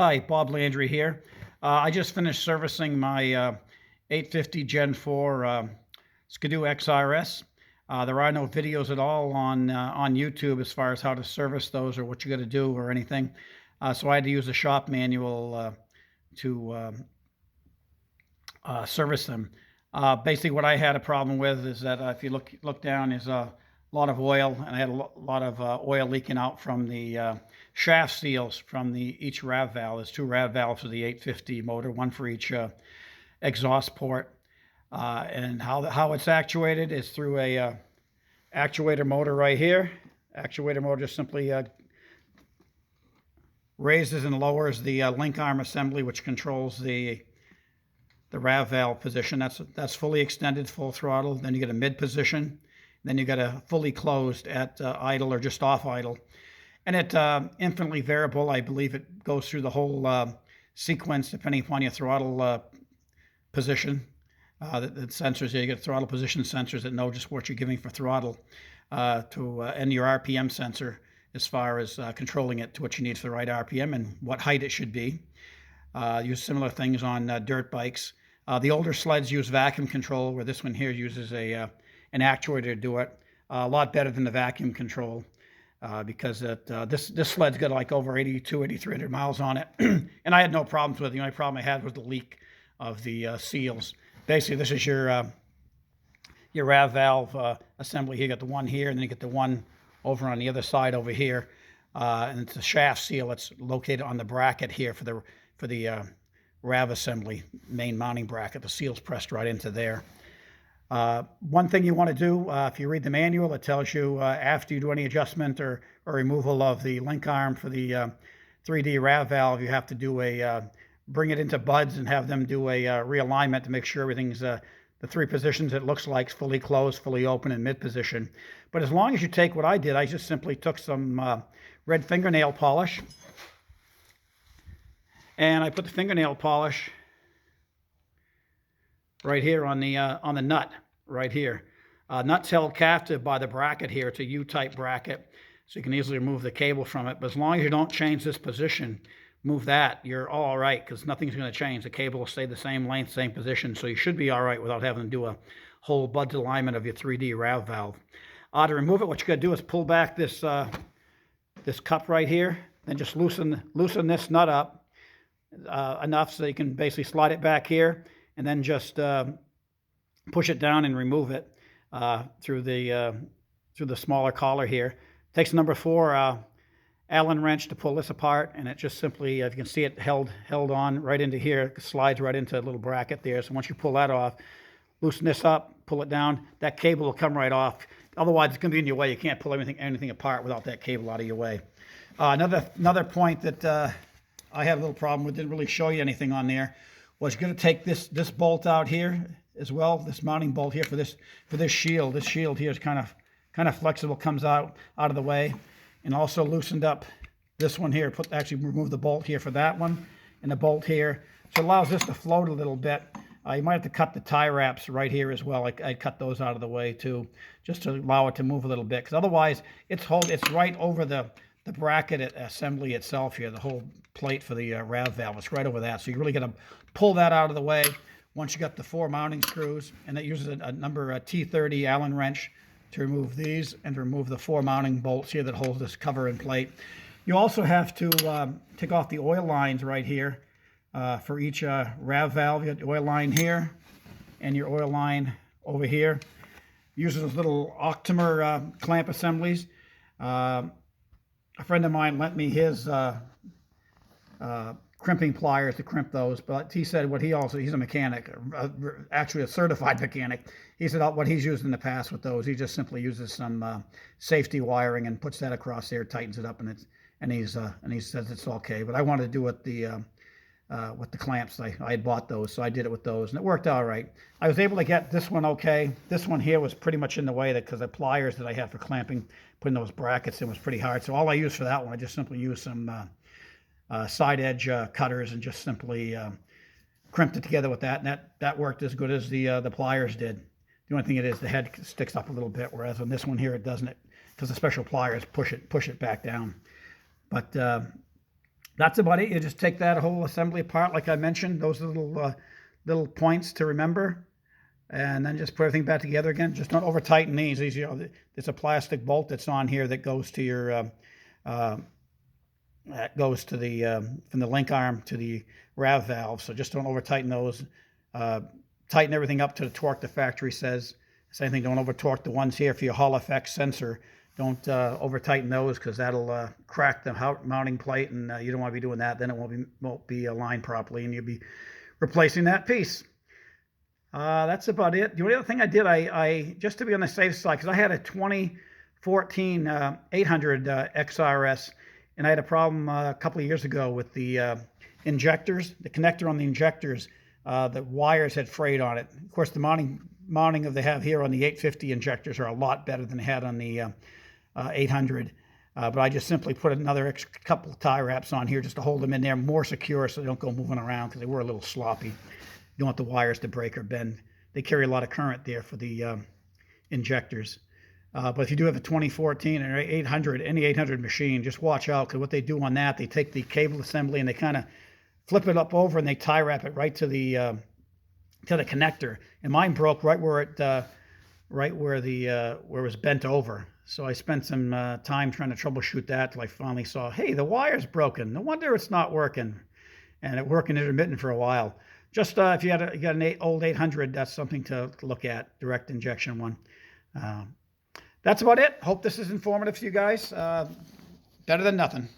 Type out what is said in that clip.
Hi, Bob Landry here. I just finished servicing my 850 Gen 4 Skidoo XRS. There are no videos at all on YouTube as far as how to service those or what you got to do or anything. So I had to use a shop manual to service them. Basically, what I had a problem with is that if you look down, is a lot of oil, and I had a lot of oil leaking out from the shaft seals from each RAV valve. There's two RAV valves for the 850 motor, one for each exhaust port. And how it's actuated is through a actuator motor right here. Actuator motor just simply raises and lowers the link arm assembly, which controls the RAV valve position. That's fully extended, full throttle. Then you get a mid position. Then you got a fully closed at idle or just off idle. And it infinitely variable. I believe it goes through the whole sequence depending upon your throttle position. The sensors here, you get throttle position sensors that know just what you're giving for throttle and your RPM sensor as far as controlling it to what you need for the right RPM and what height it should be. Use similar things on dirt bikes. The older sleds use vacuum control, where this one here uses an actuator to do it. A lot better than the vacuum control because this sled's got like over 8,300 miles on it. And I had no problems with it. The only problem I had was the leak of the seals. Basically, this is your RAV valve assembly. You got the one here, and then you get the one over on the other side over here. And it's a shaft seal that's located on the bracket here for the RAV assembly, main mounting bracket. The seal's pressed right into there. One thing you want to do, if you read the manual, it tells you after you do any adjustment or removal of the link arm for the 3D RAV valve, you have to do bring it into buds and have them do a realignment to make sure everything's the three positions it looks like fully closed, fully open, and mid position. But as long as you take what I did, I just simply took some red fingernail polish, and I put the fingernail polish right here on the nut right here. Nut's held captive by the bracket here. It's a U-type bracket, so you can easily remove the cable from it. But as long as you don't change this position, move that, you're all right, because nothing's going to change. The cable will stay the same length, same position, so you should be all right without having to do a whole buds alignment of your 3D RAV valve. To remove it, what you got to do is pull back this cup right here, then just loosen this nut up enough so you can basically slide it back here, and then just push it down and remove it through the smaller collar here. Takes a number 4 Allen wrench to pull this apart, and it just simply, if you can see it held on right into here, it slides right into a little bracket there. So once you pull that off, loosen this up, pull it down, that cable will come right off. Otherwise, it's going to be in your way. You can't pull anything apart without that cable out of your way. Another point that I had a little problem with, didn't really show you anything on there, was you're going to take this bolt out here as well, this mounting bolt here for this shield. This shield here is kind of flexible, comes out of the way. And also loosened up this one here. Actually remove the bolt here for that one, and the bolt here. So it allows this to float a little bit. You might have to cut the tie wraps right here as well. I'd cut those out of the way too, just to allow it to move a little bit. Because otherwise, it's right over the bracket assembly itself here. The whole plate for the RAV valve is right over that. So you really got to pull that out of the way once you got the 4 mounting screws. And it uses a number T30 Allen wrench to remove these and to remove the 4 mounting bolts here that hold this cover in plate. You also have to take off the oil lines right here for each RAV valve. You got the oil line here and your oil line over here. Uses those little Octomer clamp assemblies. A friend of mine lent me his crimping pliers to crimp those, but he said he's a mechanic, actually a certified mechanic. He said what he's used in the past with those, he just simply uses some safety wiring and puts that across there, tightens it up, and he says it's okay. But I wanted to do it with the clamps. I had bought those, so I did it with those, and it worked all right. I was able to get this one okay. This one here was pretty much in the way because the pliers that I have for clamping, putting those brackets in, was pretty hard. So all I used for that one, I just simply used some side edge cutters and just simply crimped it together with that, and that worked as good as the pliers did. The only thing it is, the head sticks up a little bit, whereas on this one here it doesn't, because the special pliers push it back down. But that's about it. You just take that whole assembly apart, like I mentioned. Those little little points to remember, and then just put everything back together again. Just don't over tighten these. These, you know, there's a plastic bolt that's on here that goes to your that goes to the from the link arm to the Rave valve. So just don't over tighten those. Tighten everything up to the torque the factory says. Same thing. Don't over torque the ones here for your Hall effect sensor. Don't over tighten those, because that'll crack the mounting plate, and you don't want to be doing that. Then it won't be aligned properly, and you'll be replacing that piece. That's about it. The only other thing I did, I just to be on the safe side, because I had a 2014 800 XRS, and I had a problem a couple of years ago with the injectors, the connector on the injectors. The wires had frayed on it. Of course, the mounting of they have here on the 850 injectors are a lot better than they had on the 800. But I just simply put another couple of tie wraps on here just to hold them in there more secure, so they don't go moving around, because they were a little sloppy. You don't want the wires to break or bend. They carry a lot of current there for the injectors. But if you do have a 2014 or 800, any 800 machine, just watch out, because what they do on that, they take the cable assembly and they kind of flip it up over and they tie wrap it right to the connector. And mine broke right where it where it was bent over. So I spent some time trying to troubleshoot that till I finally saw, hey, the wire's broken. No wonder it's not working. And it worked intermittent for a while. Just if you got an old 800, that's something to look at, direct injection one. That's about it. Hope this is informative for you guys. Better than nothing.